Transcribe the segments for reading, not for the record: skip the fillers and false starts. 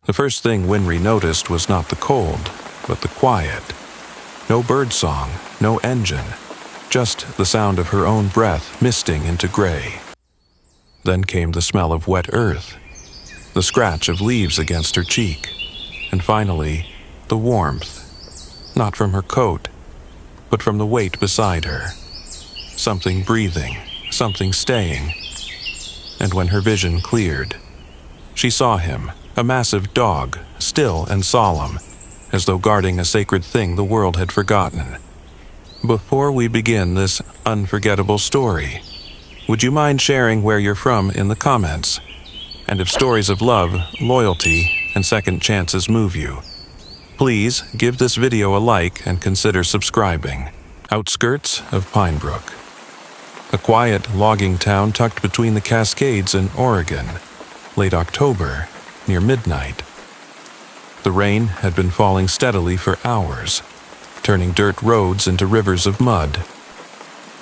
The first thing Winry noticed was not the cold, but the quiet. No birdsong, no engine, just the sound of her own breath misting into gray. Then came the smell of wet earth, the scratch of leaves against her cheek, and finally, the warmth, not from her coat, but from the weight beside her. Something breathing, something staying. And when her vision cleared, she saw him, a massive dog, still and solemn, as though guarding a sacred thing the world had forgotten. Before we begin this unforgettable story, would you mind sharing where you're from in the comments? And if stories of love, loyalty, and second chances move you, please give this video a like and consider subscribing. Outskirts of Pinebrook. A quiet logging town tucked between the Cascades in Oregon. Late October, near midnight. The rain had been falling steadily for hours, turning dirt roads into rivers of mud.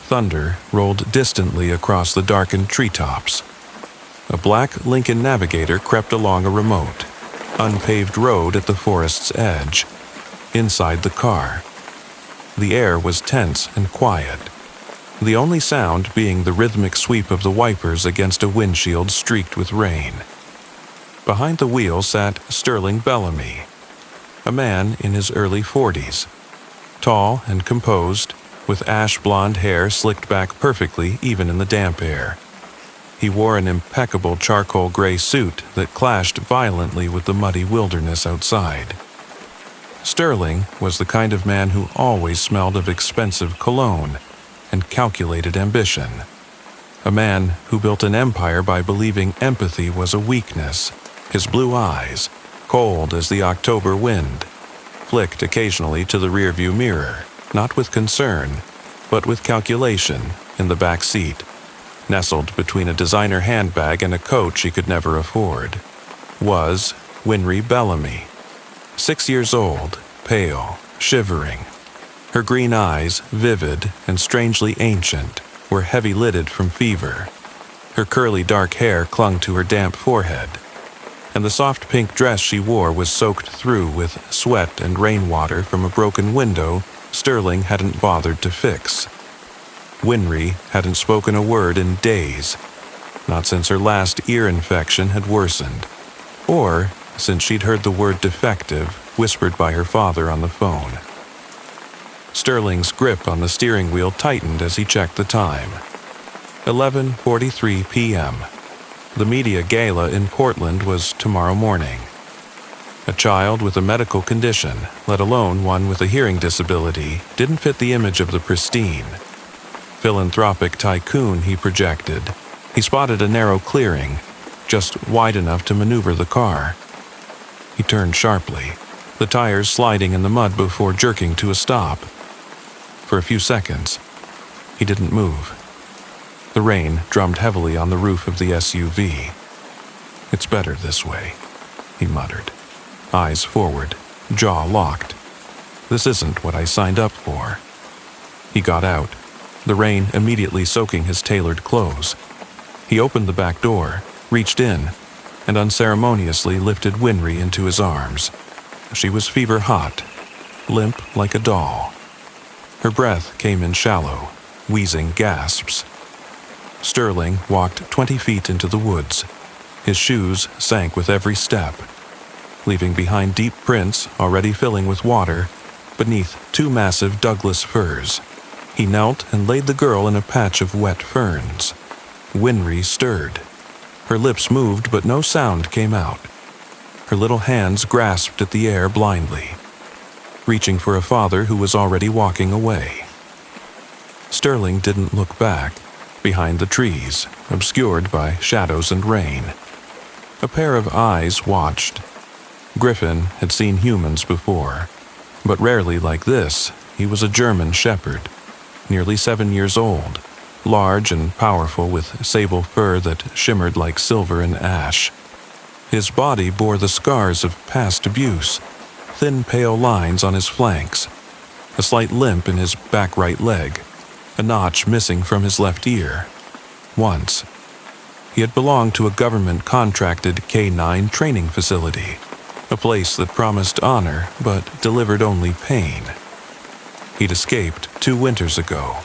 Thunder rolled distantly across the darkened treetops. A black Lincoln Navigator crept along a remote, unpaved road at the forest's edge. Inside the car, the air was tense and quiet, the only sound being the rhythmic sweep of the wipers against a windshield streaked with rain. Behind the wheel sat Sterling Bellamy, a man in his early 40s, tall and composed, with ash-blonde hair slicked back perfectly even in the damp air. He wore an impeccable charcoal gray suit that clashed violently with the muddy wilderness outside. Sterling was the kind of man who always smelled of expensive cologne and calculated ambition. A man who built an empire by believing empathy was a weakness. His blue eyes, cold as the October wind, flicked occasionally to the rearview mirror, not with concern, but with calculation in the back seat, nestled between a designer handbag and a coat she could never afford. Was Winry Bellamy. 6 years old, pale, shivering. Her green eyes, vivid and strangely ancient, were heavy-lidded from fever. Her curly dark hair clung to her damp forehead, and the soft pink dress she wore was soaked through with sweat and rainwater from a broken window Sterling hadn't bothered to fix. Winry hadn't spoken a word in days, not since her last ear infection had worsened, or since she'd heard the word defective whispered by her father on the phone. Sterling's grip on the steering wheel tightened as he checked the time. 11:43 p.m. The media gala in Portland was tomorrow morning. A child with a medical condition, let alone one with a hearing disability, didn't fit the image of the pristine, philanthropic tycoon he projected. He spotted a narrow clearing, just wide enough to maneuver the car. He turned sharply, the tires sliding in the mud before jerking to a stop. For a few seconds, he didn't move. The rain drummed heavily on the roof of the SUV. "It's better this way," he muttered, eyes forward, jaw locked. "This isn't what I signed up for." He got out, the rain immediately soaking his tailored clothes. He opened the back door, reached in, and unceremoniously lifted Winry into his arms. She was fever-hot, limp like a doll. Her breath came in shallow, wheezing gasps. Sterling walked 20 feet into the woods. His shoes sank with every step, leaving behind deep prints already filling with water beneath 2 massive Douglas firs. He knelt and laid the girl in a patch of wet ferns. Winry stirred. Her lips moved, but no sound came out. Her little hands grasped at the air blindly, reaching for a father who was already walking away. Sterling didn't look back. Behind the trees, obscured by shadows and rain, a pair of eyes watched. Griffin had seen humans before, but rarely like this. He was a German shepherd, nearly 7 years old, large and powerful with sable fur that shimmered like silver and ash. His body bore the scars of past abuse, thin pale lines on his flanks, a slight limp in his back right leg, a notch missing from his left ear. Once, he had belonged to a government-contracted K-9 training facility, a place that promised honor but delivered only pain. He'd escaped 2 winters ago,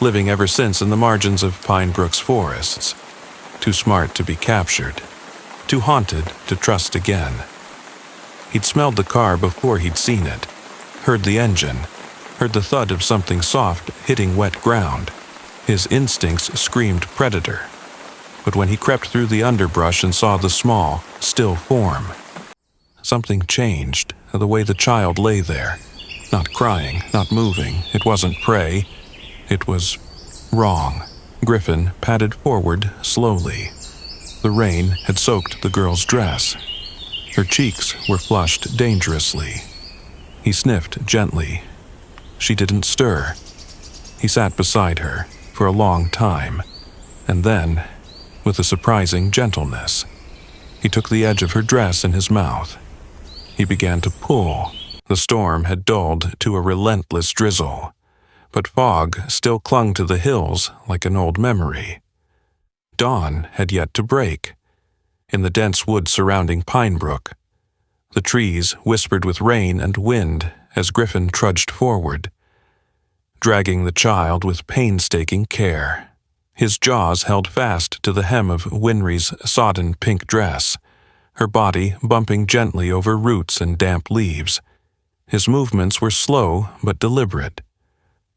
living ever since in the margins of Pine Brook's forests, too smart to be captured, too haunted to trust again. He'd smelled the car before he'd seen it, heard the engine, heard the thud of something soft hitting wet ground. His instincts screamed predator. But when he crept through the underbrush and saw the small, still form, something changed, the way the child lay there. Not crying, not moving. It wasn't prey. It was wrong. Griffin padded forward slowly. The rain had soaked the girl's dress. Her cheeks were flushed dangerously. He sniffed gently. She didn't stir. He sat beside her for a long time, and then, with a surprising gentleness, he took the edge of her dress in his mouth. He began to pull. The storm had dulled to a relentless drizzle, but fog still clung to the hills like an old memory. Dawn had yet to break. In the dense woods surrounding Pine Brook, the trees whispered with rain and wind as Griffin trudged forward, dragging the child with painstaking care. His jaws held fast to the hem of Winry's sodden pink dress, her body bumping gently over roots and damp leaves. His movements were slow but deliberate,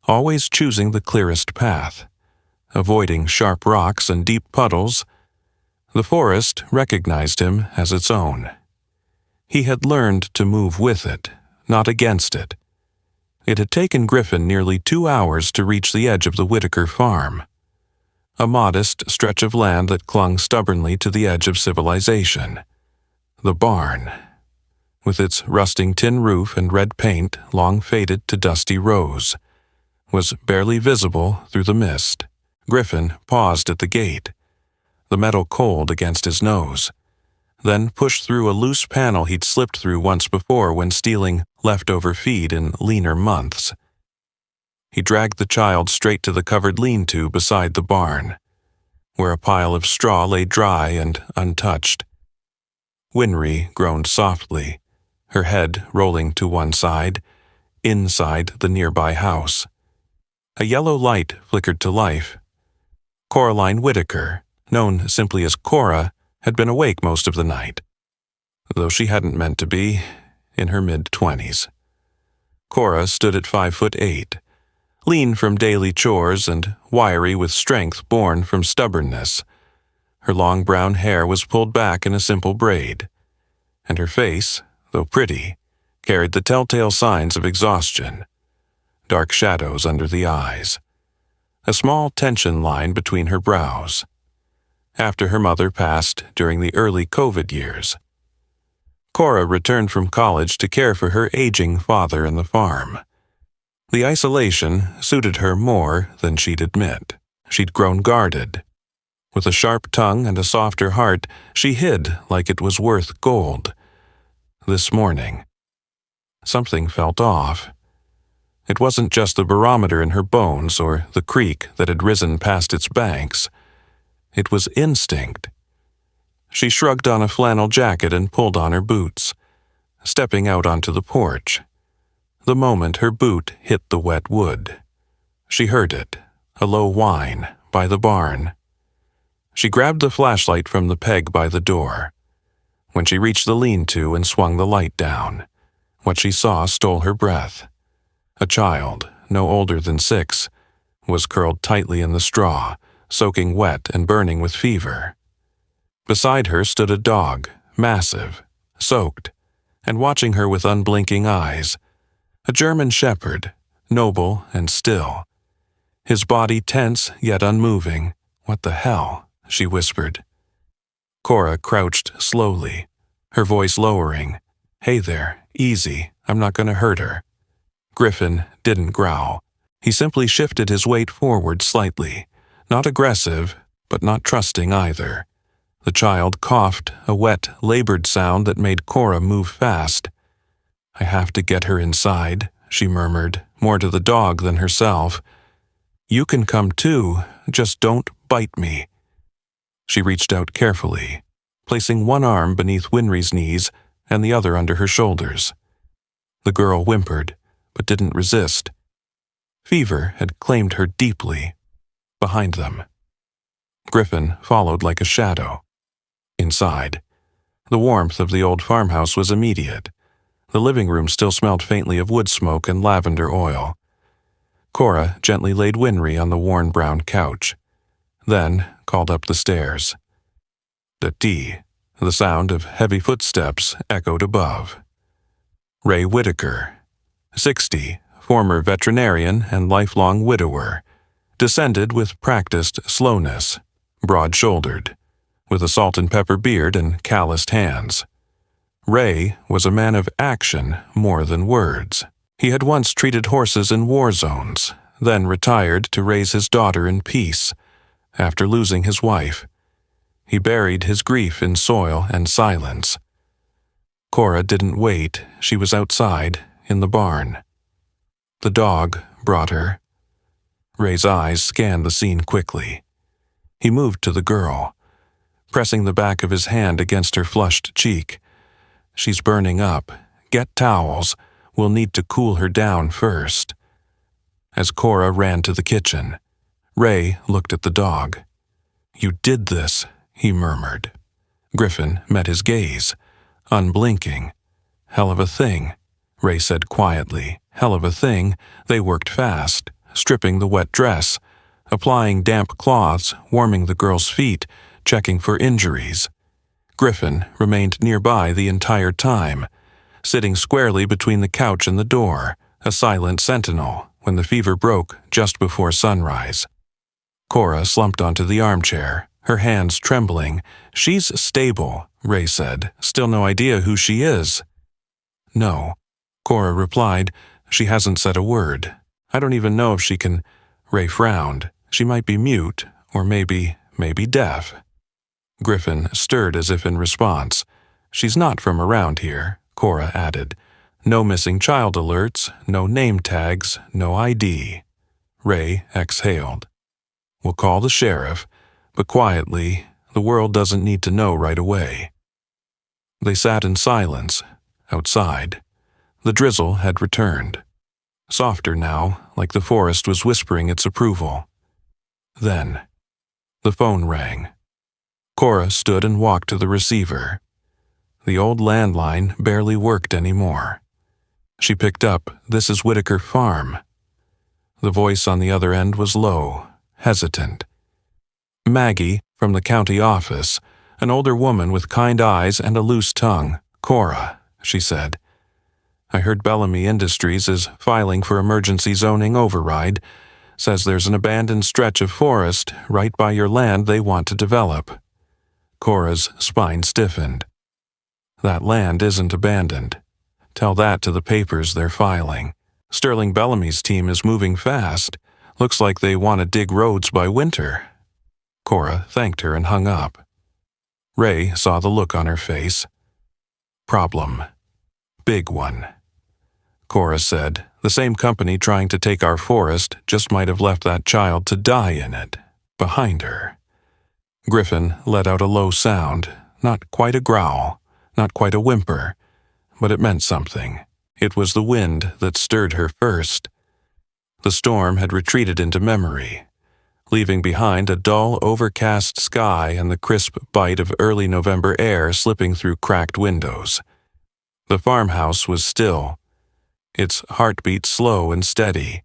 always choosing the clearest path, avoiding sharp rocks and deep puddles. The forest recognized him as its own. He had learned to move with it, not against it. It had taken Griffin nearly 2 hours to reach the edge of the Whitaker farm, a modest stretch of land that clung stubbornly to the edge of civilization. The barn, with its rusting tin roof and red paint long faded to dusty rose, was barely visible through the mist. Griffin paused at the gate, the metal cold against his nose, then pushed through a loose panel he'd slipped through once before when stealing leftover feed in leaner months. He dragged the child straight to the covered lean-to beside the barn, where a pile of straw lay dry and untouched. Winry groaned softly, her head rolling to one side, inside the nearby house. A yellow light flickered to life. Coraline Whitaker, known simply as Cora, had been awake most of the night, though she hadn't meant to be, in her mid-20s. Cora stood at 5'8", lean from daily chores and wiry with strength born from stubbornness. Her long brown hair was pulled back in a simple braid, and her face, though pretty, carried the telltale signs of exhaustion. Dark shadows under the eyes, a small tension line between her brows. After her mother passed during the early COVID years, Cora returned from college to care for her aging father and the farm. The isolation suited her more than she'd admit. She'd grown guarded. With a sharp tongue and a softer heart, she hid like it was worth gold. This morning, something felt off. It wasn't just the barometer in her bones or the creek that had risen past its banks. It was instinct. She shrugged on a flannel jacket and pulled on her boots, stepping out onto the porch. The moment her boot hit the wet wood, she heard it, a low whine, by the barn. She grabbed the flashlight from the peg by the door. When she reached the lean-to and swung the light down, what she saw stole her breath. A child, no older than 6, was curled tightly in the straw, soaking wet and burning with fever. Beside her stood a dog, massive, soaked, and watching her with unblinking eyes. A German shepherd, noble and still. His body tense yet unmoving. "What the hell?" she whispered. Cora crouched slowly, her voice lowering. "Hey there, easy, I'm not going to hurt her." Griffin didn't growl. He simply shifted his weight forward slightly, not aggressive, but not trusting either. The child coughed, a wet, labored sound that made Cora move fast. "I have to get her inside," she murmured, more to the dog than herself. "You can come too, just don't bite me." She reached out carefully, placing one arm beneath Winry's knees and the other under her shoulders. The girl whimpered, but didn't resist. Fever had claimed her deeply. Behind them. Griffin followed like a shadow. Inside, the warmth of the old farmhouse was immediate. The living room still smelled faintly of wood smoke and lavender oil. Cora gently laid Winry on the worn brown couch, then called up the stairs. "Da-dee," the sound of heavy footsteps echoed above. Ray Whitaker, 60, former veterinarian and lifelong widower, descended with practiced slowness, broad-shouldered, with a salt-and-pepper beard and calloused hands. Ray was a man of action more than words. He had once treated horses in war zones, then retired to raise his daughter in peace. After losing his wife, he buried his grief in soil and silence. Cora didn't wait. She was outside, in the barn. The dog brought her. Ray's eyes scanned the scene quickly. He moved to the girl, pressing the back of his hand against her flushed cheek. "She's burning up. Get towels. We'll need to cool her down first." As Cora ran to the kitchen, Ray looked at the dog. "You did this," he murmured. Griffin met his gaze, unblinking. "Hell of a thing," Ray said quietly. "Hell of a thing." They worked fast, stripping the wet dress, applying damp cloths, warming the girl's feet, checking for injuries. Griffin remained nearby the entire time, sitting squarely between the couch and the door, a silent sentinel when the fever broke just before sunrise. Cora slumped onto the armchair, her hands trembling. "She's stable," Ray said. "Still no idea who she is." "No," Cora replied. "She hasn't said a word. I don't even know if she can—" Ray frowned. "She might be mute, or maybe deaf." Griffin stirred as if in response. "She's not from around here," Cora added. "No missing child alerts, no name tags, no ID." Ray exhaled. "We'll call the sheriff, but quietly. The world doesn't need to know right away." They sat in silence, outside. The drizzle had returned. Softer now, like the forest was whispering its approval. Then, the phone rang. Cora stood and walked to the receiver. The old landline barely worked anymore. She picked up, "This is Whitaker Farm." The voice on the other end was low, hesitant. "Maggie, from the county office, an older woman with kind eyes and a loose tongue. Cora," she said. "I heard Bellamy Industries is filing for emergency zoning override. Says there's an abandoned stretch of forest right by your land they want to develop." Cora's spine stiffened. "That land isn't abandoned. Tell that to the papers they're filing. Sterling Bellamy's team is moving fast. Looks like they want to dig roads by winter." Cora thanked her and hung up. Ray saw the look on her face. "Problem. Big one." Cora said, "The same company trying to take our forest just might have left that child to die in it, behind her." Griffin let out a low sound, not quite a growl, not quite a whimper, but it meant something. It was the wind that stirred her first. The storm had retreated into memory, leaving behind a dull, overcast sky and the crisp bite of early November air slipping through cracked windows. The farmhouse was still, its heartbeat slow and steady,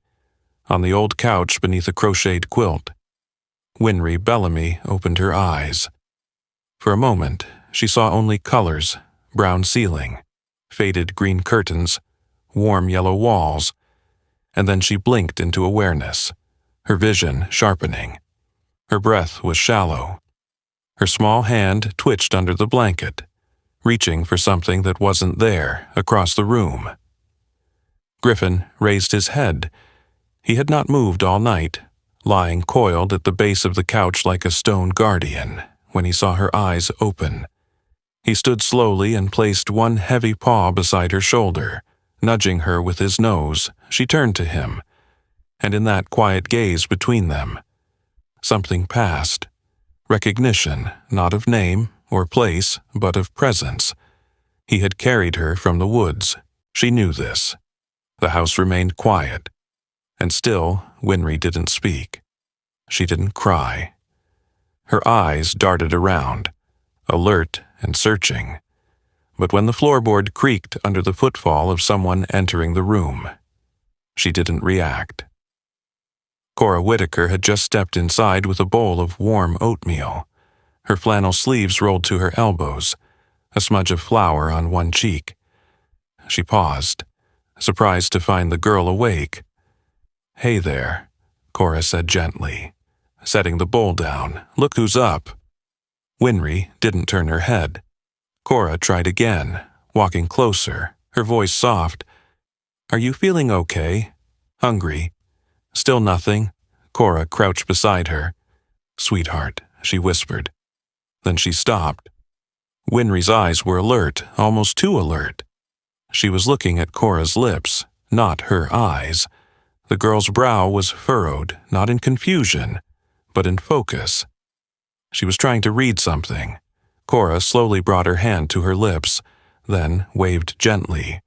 on the old couch beneath a crocheted quilt. Winry Bellamy opened her eyes. For a moment, she saw only colors: brown ceiling, faded green curtains, warm yellow walls, and then she blinked into awareness, her vision sharpening. Her breath was shallow. Her small hand twitched under the blanket, reaching for something that wasn't there across the room. Griffin raised his head. He had not moved all night, lying coiled at the base of the couch like a stone guardian, when he saw her eyes open. He stood slowly and placed one heavy paw beside her shoulder. Nudging her with his nose, she turned to him, and in that quiet gaze between them, something passed. Recognition, not of name or place, but of presence. He had carried her from the woods. She knew this. The house remained quiet. And still, Winry didn't speak. She didn't cry. Her eyes darted around, alert and searching. But when the floorboard creaked under the footfall of someone entering the room, she didn't react. Cora Whitaker had just stepped inside with a bowl of warm oatmeal. Her flannel sleeves rolled to her elbows, a smudge of flour on one cheek. She paused, surprised to find the girl awake. "Hey there," Cora said gently, setting the bowl down. "Look who's up." Winry didn't turn her head. Cora tried again, walking closer, her voice soft. "Are you feeling okay? Hungry?" "Still nothing?" Cora crouched beside her. "Sweetheart," she whispered. Then she stopped. Winry's eyes were alert, almost too alert. She was looking at Cora's lips, not her eyes. The girl's brow was furrowed, not in confusion, but in focus. She was trying to read something. Cora slowly brought her hand to her lips, then waved gently.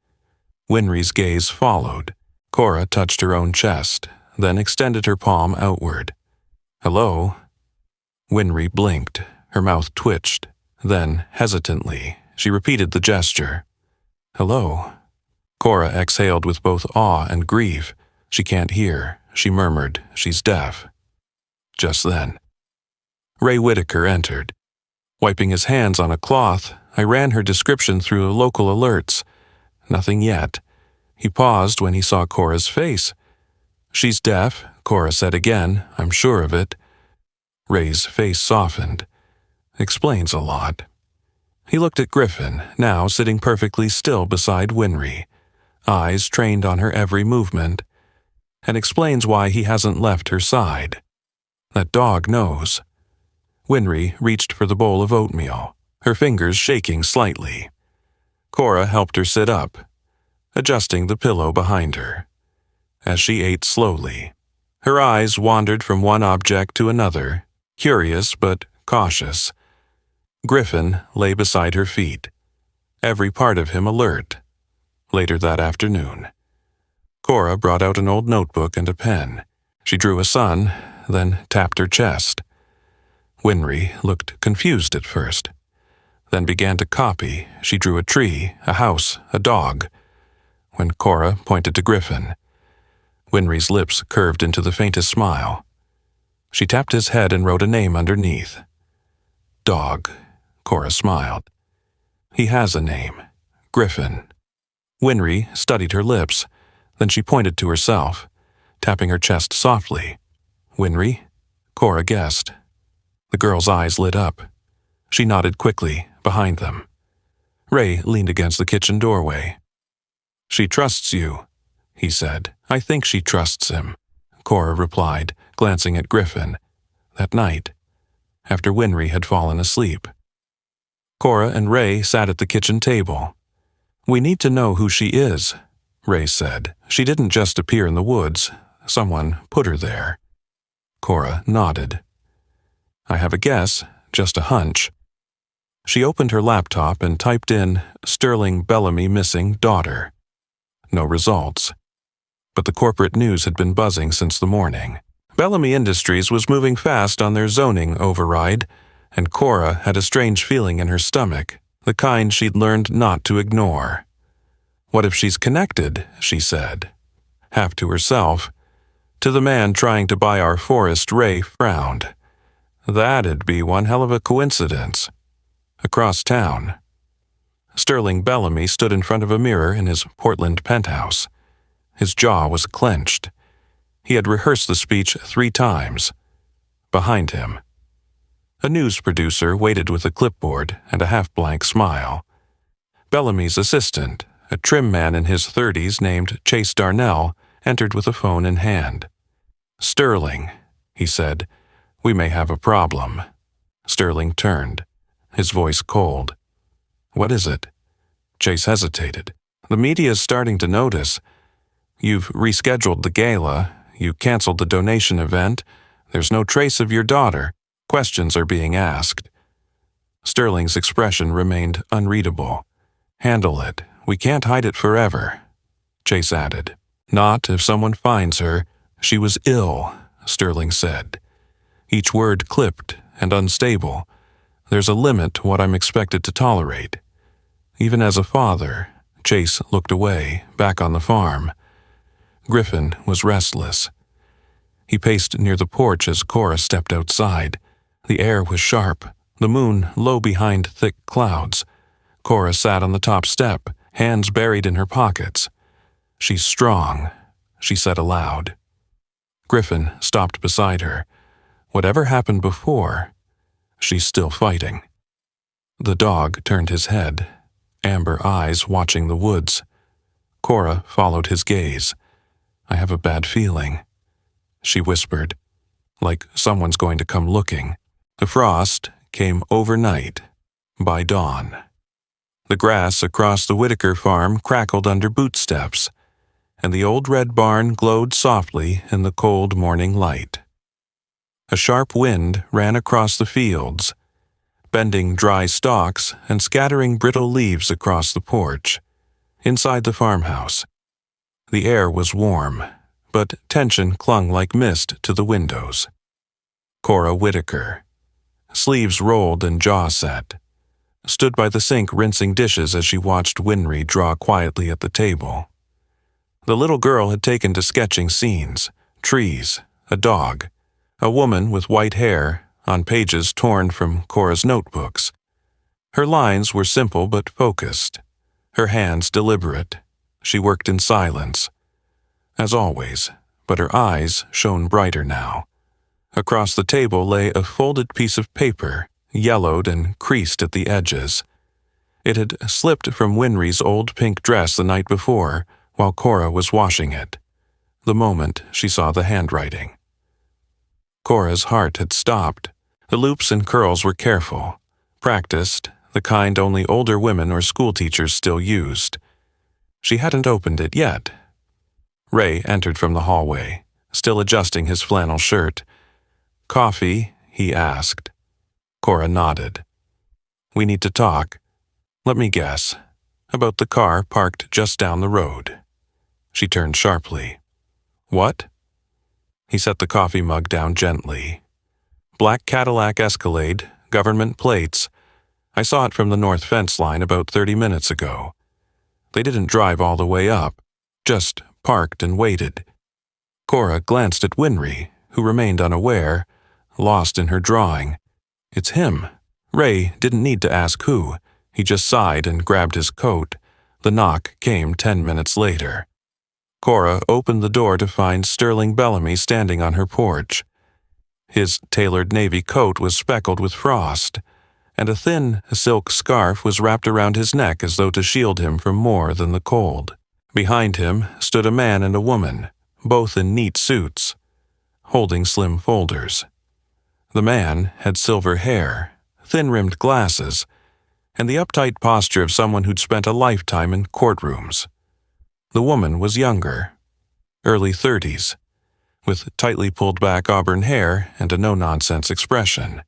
Winry's gaze followed. Cora touched her own chest, then extended her palm outward. "Hello?" Winry blinked. Her mouth twitched. Then, hesitantly, she repeated the gesture. "Hello?" Cora exhaled with both awe and grief. "She can't hear," she murmured. "She's deaf." Just then, Ray Whitaker entered. Wiping his hands on a cloth, I ran her description through local alerts. Nothing yet. He paused when he saw Cora's face. "She's deaf," Cora said again. "I'm sure of it." Ray's face softened. "Explains a lot." He looked at Griffin, now sitting perfectly still beside Winry, eyes trained on her every movement, and explains why he hasn't left her side. That dog knows. Winry reached for the bowl of oatmeal, her fingers shaking slightly. Cora helped her sit up, adjusting the pillow behind her. As she ate slowly, her eyes wandered from one object to another, curious but cautious. Griffin lay beside her feet, every part of him alert. Later that afternoon, Cora brought out an old notebook and a pen. She drew a sun, then tapped her chest. Winry looked confused at first, then began to copy. She drew a tree, a house, a dog. When Cora pointed to Griffin, Winry's lips curved into the faintest smile. She tapped his head and wrote a name underneath. "Dog," Cora smiled. "He has a name. Griffin." Winry studied her lips. Then she pointed to herself, tapping her chest softly. "Winry?" Cora guessed. The girl's eyes lit up. She nodded quickly, behind them. Ray leaned against the kitchen doorway. "She trusts you," he said. "I think she trusts him," Cora replied, glancing at Griffin. That night, after Winry had fallen asleep, Cora and Ray sat at the kitchen table. "We need to know who she is," Ray said. "She didn't just appear in the woods. Someone put her there." Cora nodded. "I have a guess, just a hunch." She opened her laptop and typed in Sterling Bellamy missing daughter. No results. But the corporate news had been buzzing since the morning. Bellamy Industries was moving fast on their zoning override, and Cora had a strange feeling in her stomach, the kind she'd learned not to ignore. "What if she's connected?" she said, half to herself. "To the man trying to buy our forest." Ray frowned. "That'd be one hell of a coincidence." Across town, Sterling Bellamy stood in front of a mirror in his Portland penthouse. His jaw was clenched. He had rehearsed the speech 3 times. Behind him, a news producer waited with a clipboard and a half-blank smile. Bellamy's assistant, a trim man in his 30s named Chase Darnell, entered with a phone in hand. "Sterling," he said, "we may have a problem." Sterling turned, his voice cold. "What is it?" Chase hesitated. "The media's starting to notice. You've rescheduled the gala. You canceled the donation event. There's no trace of your daughter. Questions are being asked." Sterling's expression remained unreadable. Handle it. We can't hide it forever, Chase added. Not if someone finds her. She was ill, Sterling said. Each word clipped and unstable. There's a limit to what I'm expected to tolerate. Even as a father, Chase looked away, back on the farm. Griffin was restless. He paced near the porch as Cora stepped outside. The air was sharp, the moon low behind thick clouds. Cora sat on the top step, hands buried in her pockets. She's strong, she said aloud. Griffin stopped beside her. Whatever happened before, she's still fighting. The dog turned his head, amber eyes watching the woods. Cora followed his gaze. I have a bad feeling, she whispered, like someone's going to come looking. The frost came overnight, by dawn. The grass across the Whitaker farm crackled under bootsteps, and the old red barn glowed softly in the cold morning light. A sharp wind ran across the fields, bending dry stalks and scattering brittle leaves across the porch. Inside the farmhouse, the air was warm, but tension clung like mist to the windows. Cora Whitaker, sleeves rolled and jaw set, stood by the sink rinsing dishes as she watched Winry draw quietly at the table. The little girl had taken to sketching scenes, trees, a dog, a woman with white hair on pages torn from Cora's notebooks. Her lines were simple but focused, her hands deliberate. She worked in silence, as always, but her eyes shone brighter now. Across the table lay a folded piece of paper, yellowed and creased at the edges. It had slipped from Winry's old pink dress the night before, while Cora was washing it, the moment she saw the handwriting. Cora's heart had stopped. The loops and curls were careful, practiced, the kind only older women or schoolteachers still used. She hadn't opened it yet. Ray entered from the hallway, still adjusting his flannel shirt. "Coffee?" he asked. Cora nodded. "We need to talk. Let me guess. About the car parked just down the road." She turned sharply. "What?" He set the coffee mug down gently. "Black Cadillac Escalade, government plates. I saw it from the north fence line about 30 minutes ago. They didn't drive all the way up, just parked and waited." Cora glanced at Winry, who remained unaware, lost in her drawing. It's him. Ray didn't need to ask who. He just sighed and grabbed his coat. The knock came 10 minutes later. Cora opened the door to find Sterling Bellamy standing on her porch. His tailored navy coat was speckled with frost, and a thin silk scarf was wrapped around his neck as though to shield him from more than the cold. Behind him stood a man and a woman, both in neat suits, holding slim folders. The man had silver hair, thin-rimmed glasses, and the uptight posture of someone who'd spent a lifetime in courtrooms. The woman was younger, early 30s, with tightly pulled-back auburn hair and a no-nonsense expression.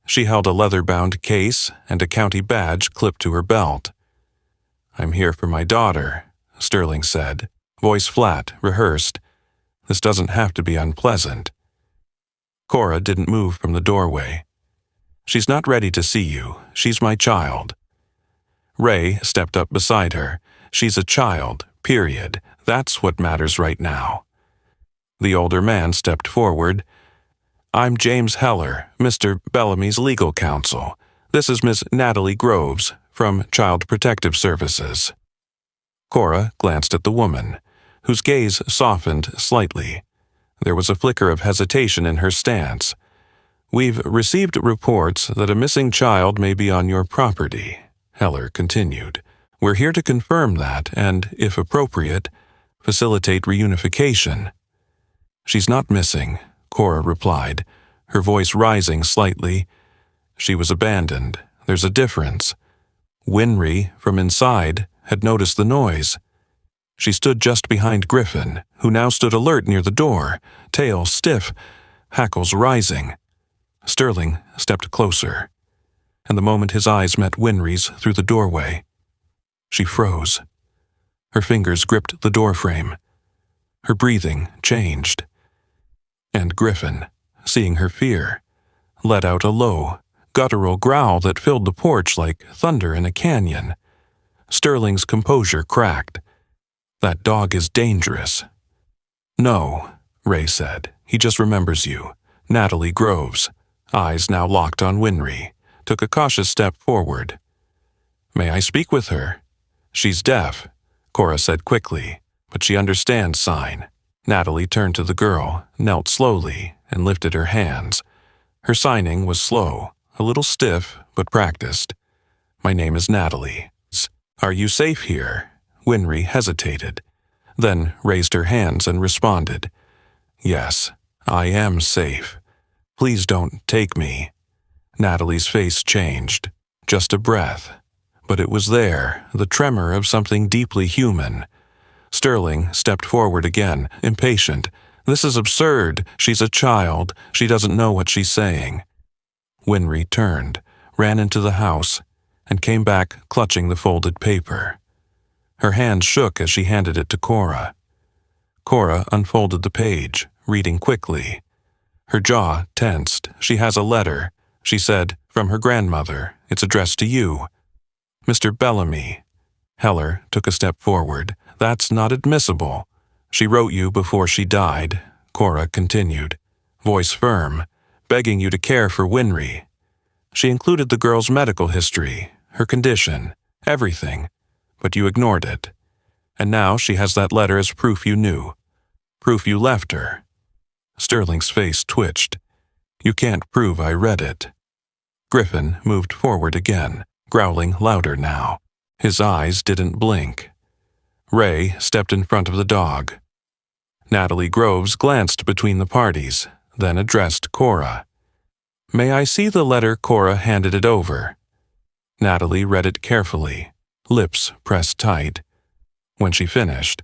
She held a leather-bound case and a county badge clipped to her belt. "I'm here for my daughter," Sterling said, voice flat, rehearsed. "This doesn't have to be unpleasant." Cora didn't move from the doorway. "She's not ready to see you. She's my child." Ray stepped up beside her. "She's a child, period. That's what matters right now." The older man stepped forward. "I'm James Heller, Mr. Bellamy's legal counsel. This is Miss Natalie Groves, from Child Protective Services." Cora glanced at the woman, whose gaze softened slightly. There was a flicker of hesitation in her stance. "We've received reports that a missing child may be on your property," Heller continued. "We're here to confirm that and, if appropriate, facilitate reunification." "She's not missing," Cora replied, her voice rising slightly. "She was abandoned. There's a difference." Winry, from inside, had noticed the noise. She stood just behind Griffin, who now stood alert near the door, tail stiff, hackles rising. Sterling stepped closer, and the moment his eyes met Winry's through the doorway, She froze. Her fingers gripped the doorframe. Her breathing changed. And Griffin, seeing her fear, let out a low, guttural growl that filled the porch like thunder in a canyon. Sterling's composure cracked. "That dog is dangerous." "No," Ray said. "He just remembers you." Natalie Groves, eyes now locked on Winry, took a cautious step forward. "May I speak with her?" "She's deaf," Cora said quickly, "but she understands sign." Natalie turned to the girl, knelt slowly, and lifted her hands. Her signing was slow, a little stiff, but practiced. "My name is Natalie." "Are you safe here?" Winry hesitated, then raised her hands and responded. "Yes, I am safe. Please don't take me." Natalie's face changed. Just a breath. But it was there, the tremor of something deeply human. Sterling stepped forward again, impatient. "This is absurd. She's a child. She doesn't know what she's saying." Winry turned, ran into the house, and came back clutching the folded paper. Her hand shook as she handed it to Cora. Cora unfolded the page, reading quickly. Her jaw tensed. "She has a letter," she said, "from her grandmother. It's addressed to you." "Mr. Bellamy." Heller took a step forward. "That's not admissible. She wrote you before she died," Cora continued, voice firm, "begging you to care for Winry. She included the girl's medical history, her condition, everything, but you ignored it. And now she has that letter as proof you knew, proof you left her." Sterling's face twitched. "You can't prove I read it." Griffin moved forward again, growling louder now. His eyes didn't blink. Ray stepped in front of the dog. Natalie Groves glanced between the parties, then addressed Cora. "May I see the letter?" Cora handed it over. Natalie read it carefully, lips pressed tight. When she finished,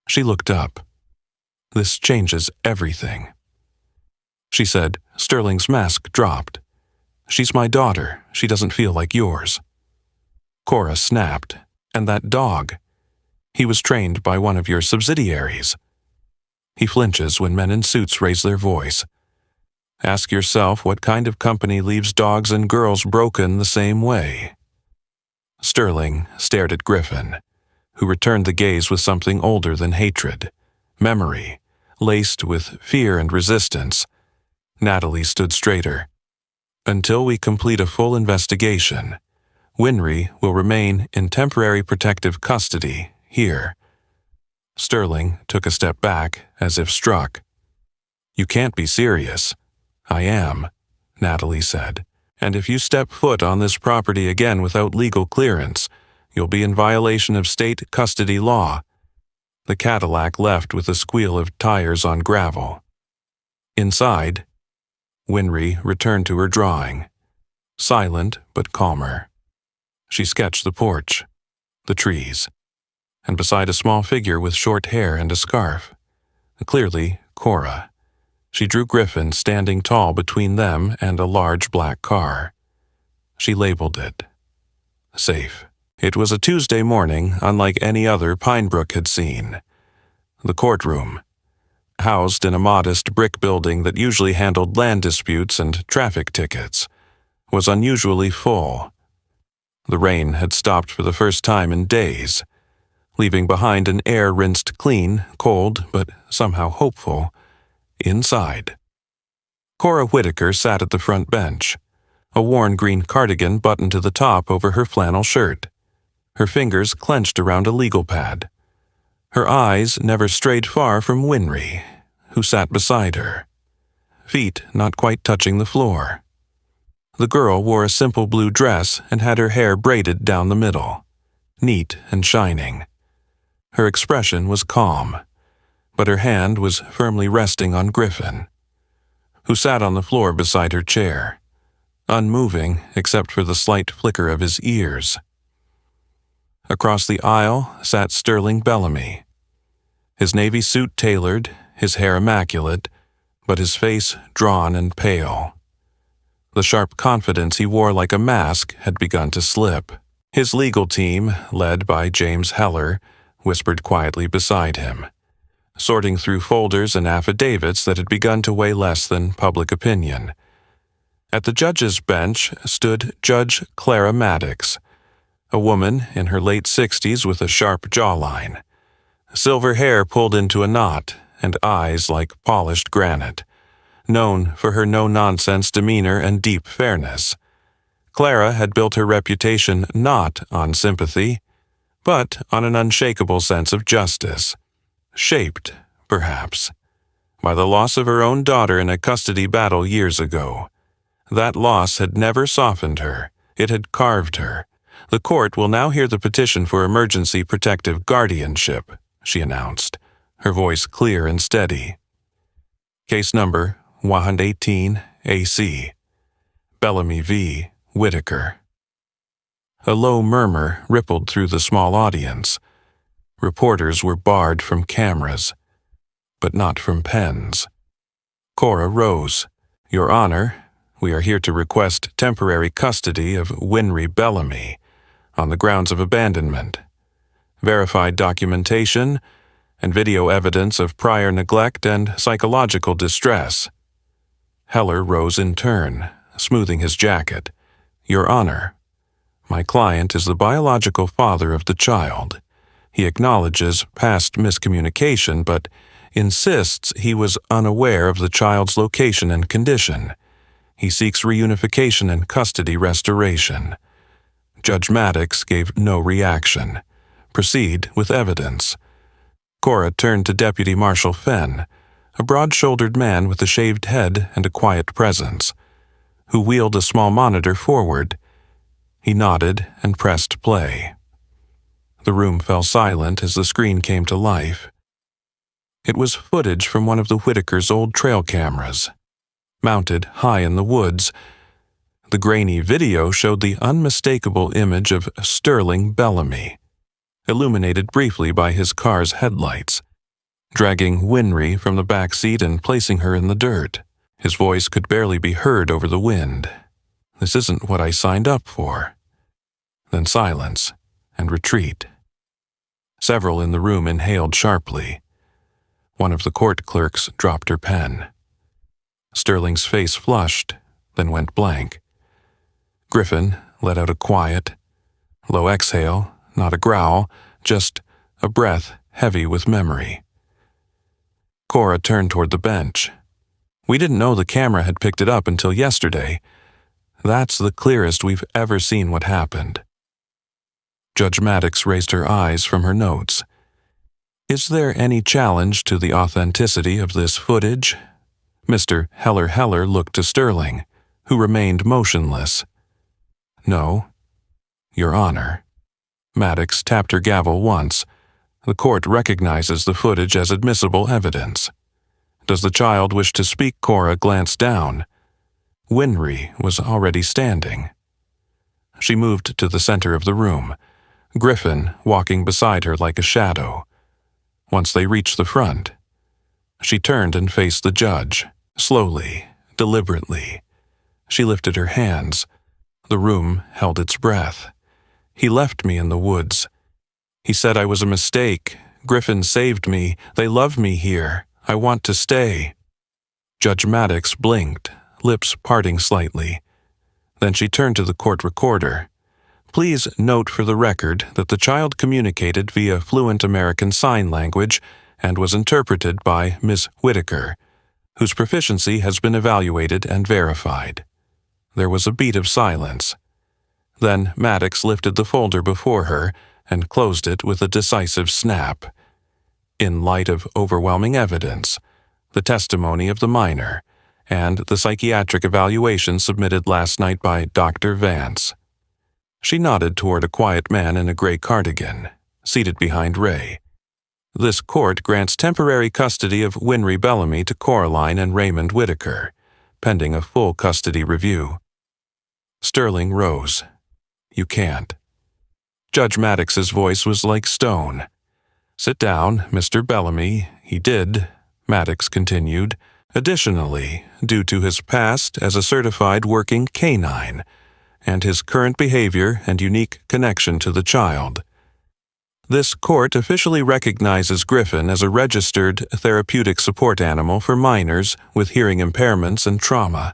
she looked up. "This changes everything," she said. Sterling's mask dropped. "She's my daughter. She doesn't feel like yours." Cora snapped. "And that dog? He was trained by one of your subsidiaries." He flinches when men in suits raise their voice. Ask yourself what kind of company leaves dogs and girls broken the same way. Sterling stared at Griffin, who returned the gaze with something older than hatred, memory, laced with fear and resistance. Natalie stood straighter. "Until we complete a full investigation, Winry will remain in temporary protective custody here." Sterling took a step back, as if struck. "You can't be serious." "I am," Natalie said. "And if you step foot on this property again without legal clearance, you'll be in violation of state custody law." The Cadillac left with a squeal of tires on gravel. Inside, Winry returned to her drawing, silent but calmer. She sketched the porch, the trees, and beside a small figure with short hair and a scarf. Clearly, Cora. She drew Griffin standing tall between them and a large black car. She labeled it safe. It was a Tuesday morning, unlike any other Pinebrook had seen. The courtroom, housed in a modest brick building that usually handled land disputes and traffic tickets, was unusually full. The rain had stopped for the first time in days, leaving behind an air rinsed clean, cold, but somehow hopeful, inside. Cora Whitaker sat at the front bench, a worn green cardigan buttoned to the top over her flannel shirt, her fingers clenched around a legal pad. Her eyes never strayed far from Winry, who sat beside her, feet not quite touching the floor. The girl wore a simple blue dress and had her hair braided down the middle, neat and shining. Her expression was calm, but her hand was firmly resting on Griffin, who sat on the floor beside her chair, unmoving except for the slight flicker of his ears. Across the aisle sat Sterling Bellamy, his navy suit tailored, his hair immaculate, but his face drawn and pale. The sharp confidence he wore like a mask had begun to slip. His legal team, led by James Heller, whispered quietly beside him, sorting through folders and affidavits that had begun to weigh less than public opinion. At the judge's bench stood Judge Clara Maddox, a woman in her late 60s with a sharp jawline, silver hair pulled into a knot, and eyes like polished granite, known for her no-nonsense demeanor and deep fairness. Clara had built her reputation not on sympathy, but on an unshakable sense of justice, shaped, perhaps, by the loss of her own daughter in a custody battle years ago. That loss had never softened her. It had carved her. The court will now hear the petition for emergency protective guardianship, she announced, her voice clear and steady. Case number 118 AC. Bellamy v. Whitaker. A low murmur rippled through the small audience. Reporters were barred from cameras, but not from pens. Cora rose. Your Honor, we are here to request temporary custody of Winry Bellamy on the grounds of abandonment, verified documentation, and video evidence of prior neglect and psychological distress. Heller rose in turn, smoothing his jacket. Your Honor, my client is the biological father of the child. He acknowledges past miscommunication, but insists he was unaware of the child's location and condition. He seeks reunification and custody restoration. Judge Maddox gave no reaction. Proceed with evidence. Cora turned to Deputy Marshal Fenn, a broad-shouldered man with a shaved head and a quiet presence, who wheeled a small monitor forward. He nodded and pressed play. The room fell silent as the screen came to life. It was footage from one of the Whitakers' old trail cameras, mounted high in the woods. The grainy video showed the unmistakable image of Sterling Bellamy, illuminated briefly by his car's headlights, dragging Winry from the back seat and placing her in the dirt. His voice could barely be heard over the wind. This isn't what I signed up for. Then silence and retreat. Several in the room inhaled sharply. One of the court clerks dropped her pen. Sterling's face flushed, then went blank. Griffin let out a quiet, low exhale, not a growl, just a breath heavy with memory. Cora turned toward the bench. We didn't know the camera had picked it up until yesterday. That's the clearest we've ever seen what happened. Judge Maddox raised her eyes from her notes. Is there any challenge to the authenticity of this footage? Mr. Heller looked to Sterling, who remained motionless. No, Your Honor. Maddox tapped her gavel once. The court recognizes the footage as admissible evidence. Does the child wish to speak? Cora glanced down. Winry was already standing. She moved to the center of the room, Griffin walking beside her like a shadow. Once they reached the front, she turned and faced the judge, slowly, deliberately. She lifted her hands. The room held its breath. He left me in the woods. He said I was a mistake. Griffin saved me. They love me here. I want to stay. Judge Maddox blinked, lips parting slightly. Then she turned to the court recorder. Please note for the record that the child communicated via fluent American Sign Language and was interpreted by Ms. Whitaker, whose proficiency has been evaluated and verified. There was a beat of silence. Then Maddox lifted the folder before her and closed it with a decisive snap. In light of overwhelming evidence, the testimony of the minor, and the psychiatric evaluation submitted last night by Dr. Vance. She nodded toward a quiet man in a gray cardigan, seated behind Ray. This court grants temporary custody of Winry Bellamy to Coraline and Raymond Whitaker, pending a full custody review. Sterling rose. You can't. Judge Maddox's voice was like stone. Sit down, Mr. Bellamy. He did, Maddox continued. Additionally, due to his past as a certified working canine, and his current behavior and unique connection to the child. This court officially recognizes Griffin as a registered therapeutic support animal for minors with hearing impairments and trauma.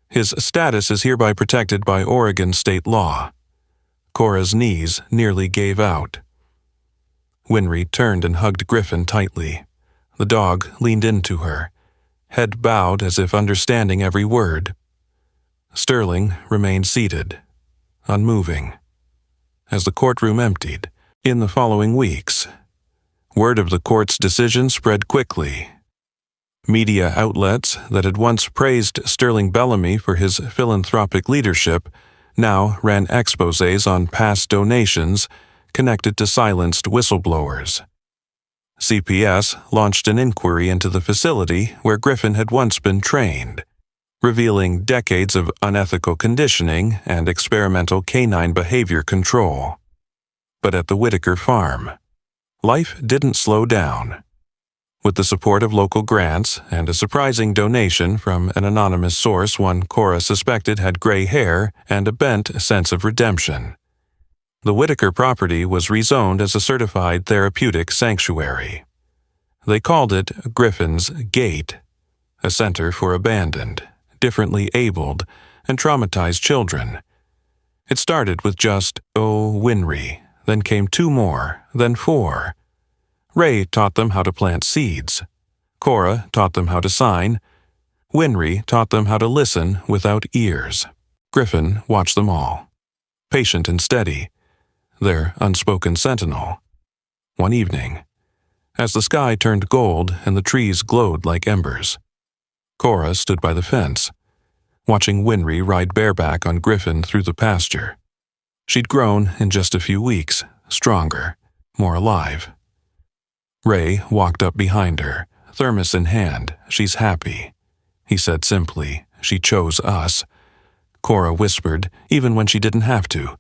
His status is hereby protected by Oregon state law. Cora's knees nearly gave out. Winry turned and hugged Griffin tightly. The dog leaned into her, head bowed as if understanding every word. Sterling remained seated, unmoving. As the courtroom emptied, in the following weeks, word of the court's decision spread quickly. Media outlets that had once praised Sterling Bellamy for his philanthropic leadership now ran exposés on past donations connected to silenced whistleblowers. CPS launched an inquiry into the facility where Griffin had once been trained, revealing decades of unethical conditioning and experimental canine behavior control. But at the Whitaker farm, life didn't slow down. With the support of local grants and a surprising donation from an anonymous source one Cora suspected had gray hair and a bent sense of redemption, the Whitaker property was rezoned as a certified therapeutic sanctuary. They called it Griffin's Gate, a center for abandoned, differently abled, and traumatized children. It started with just Winry, then came 2 more, then 4. Ray taught them how to plant seeds. Cora taught them how to sign. Winry taught them how to listen without ears. Griffin watched them all, patient and steady, their unspoken sentinel. One evening, as the sky turned gold and the trees glowed like embers, Cora stood by the fence, watching Winry ride bareback on Griffin through the pasture. She'd grown in just a few weeks, stronger, more alive. Ray walked up behind her, thermos in hand. "She's happy," he said simply. "She chose us." Cora whispered, even when she didn't have to.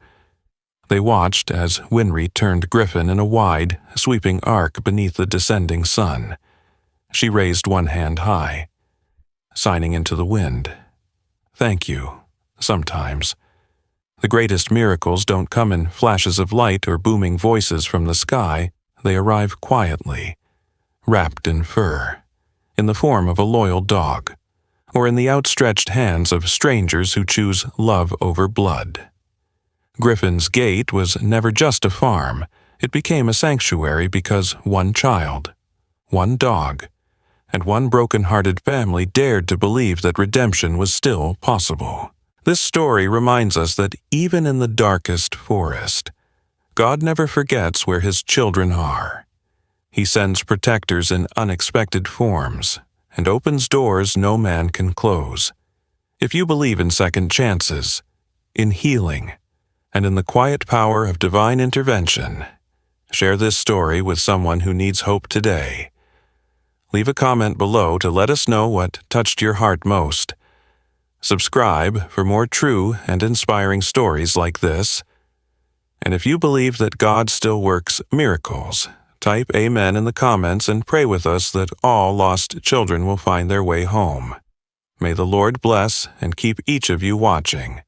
They watched as Winry turned Griffin in a wide, sweeping arc beneath the descending sun. She raised one hand high, signing into the wind. "Thank you, sometimes. The greatest miracles don't come in flashes of light or booming voices from the sky. They arrive quietly, wrapped in fur, in the form of a loyal dog, or in the outstretched hands of strangers who choose love over blood." Griffin's Gate was never just a farm. It became a sanctuary because one child, one dog, and one broken-hearted family dared to believe that redemption was still possible. This story reminds us that even in the darkest forest, God never forgets where His children are. He sends protectors in unexpected forms and opens doors no man can close. If you believe in second chances, in healing, and in the quiet power of divine intervention, share this story with someone who needs hope today. Leave a comment below to let us know what touched your heart most. Subscribe for more true and inspiring stories like this. And if you believe that God still works miracles, type Amen in the comments and pray with us that all lost children will find their way home. May the Lord bless and keep each of you watching.